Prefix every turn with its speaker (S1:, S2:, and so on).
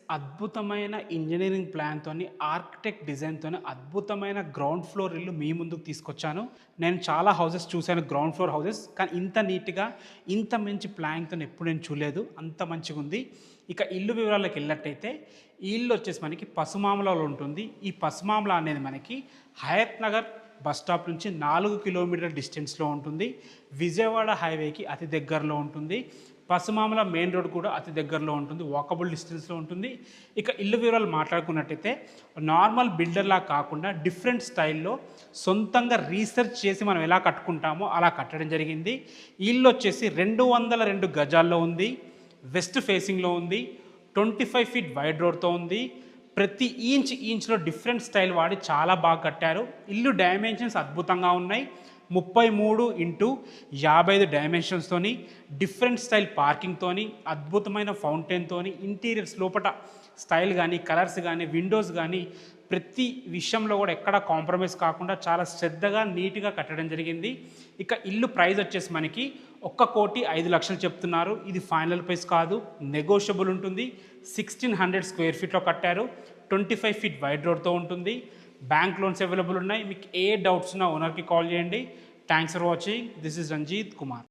S1: అద్భుతమైన engineering ప్లాన్‌తోని, architect డిజైన్‌తోని అద్భుతమైన ground floor ఇల్లు మీ ముందుకు తీసుకొచ్చాను. నేను చాలా హౌసెస్ చూసాను గ్రౌండ్ ఫ్లోర్ హౌసెస్. కానీ ఇంత నీట్‌గా, ఇంత మంచి ప్లానింగ్‌తోని ఎప్పుడు నేను చూడలేదు. అంత మంచిగుంది. ఇక ఇల్లు వివరాలకెళ్ళినట్టయితే, ఈ ఇల్లు వచ్చేసి మనకి పసుమామలలో ఉంటుంది. ఈ పసుమామల అనేది మనకి హయత్ నగర్ బస్ స్టాప్ నుంచి 4 కిలోమీటర్ల డిస్టెన్స్‌లో ఉంటుంది. విజయవాడ హైవేకి అతి దగ్గరలో ఉంటుంది. పసుమామల మెయిన్ రోడ్ కూడా అతి దగ్గరలో ఉంటుంది. వాకబుల్ డిస్టెన్స్‌లో ఉంటుంది. ఇక ఇల్లు వివరాలు మాట్లాడుకున్నట్టయితే నార్మల్ బిల్డర్‌లా కాకుండా డిఫరెంట్ స్టైల్‌లో సొంతంగా రీసెర్చ్ చేసి మనం ఎలా కట్టుకుంటామో అలా కట్టడం జరిగింది. ఈ ఇల్లు వచ్చేసి 202 గజాల్లో ఉంది. వెస్ట్ ఫేసింగ్‌లో ఉంది. 25 ఫీట్ వైడ్ రోడ్‌తో ఉంది. ప్రతి ఇంచ్‌లో డిఫరెంట్ స్టైల్ వాడి చాలా బాగా కట్టారు. ఇల్లు డైమెన్షన్స్ అద్భుతంగా ఉన్నాయి. 33x55 డైమెన్షన్స్తోని, డిఫరెంట్ స్టైల్ పార్కింగ్‌తోని, అద్భుతమైన ఫౌంటైన్‌తోని, ఇంటీరియర్స్ లోపట స్టైల్ గానీ, కలర్స్ గానీ, విండోస్ గానీ ప్రతి విషయంలో కూడా ఎక్కడ కాంప్రమైజ్ కాకుండా చాలా శ్రద్ధగా, నీట్‌గా కట్టడం జరిగింది. ఇక ఇల్లు ప్రైస్ వచ్చేసి మనకి 1,05,00,000 చెప్తున్నారు. ఇది ఫైనల్ ప్రైస్ కాదు, నెగోషియబుల్ ఉంటుంది. 1600 స్క్వేర్ ఫీట్‌లో కట్టారు. 25 ఫీట్ వైడ్ రోడ్‌తో ఉంటుంది. బ్యాంక్ లోన్స్ అవైలబుల్ ఉన్నాయి. మీకు ఏ డౌట్స్ ఉన్నా ఓనర్కి కాల్ చేయండి. Thanks for watching. This is Ranjith Kumar.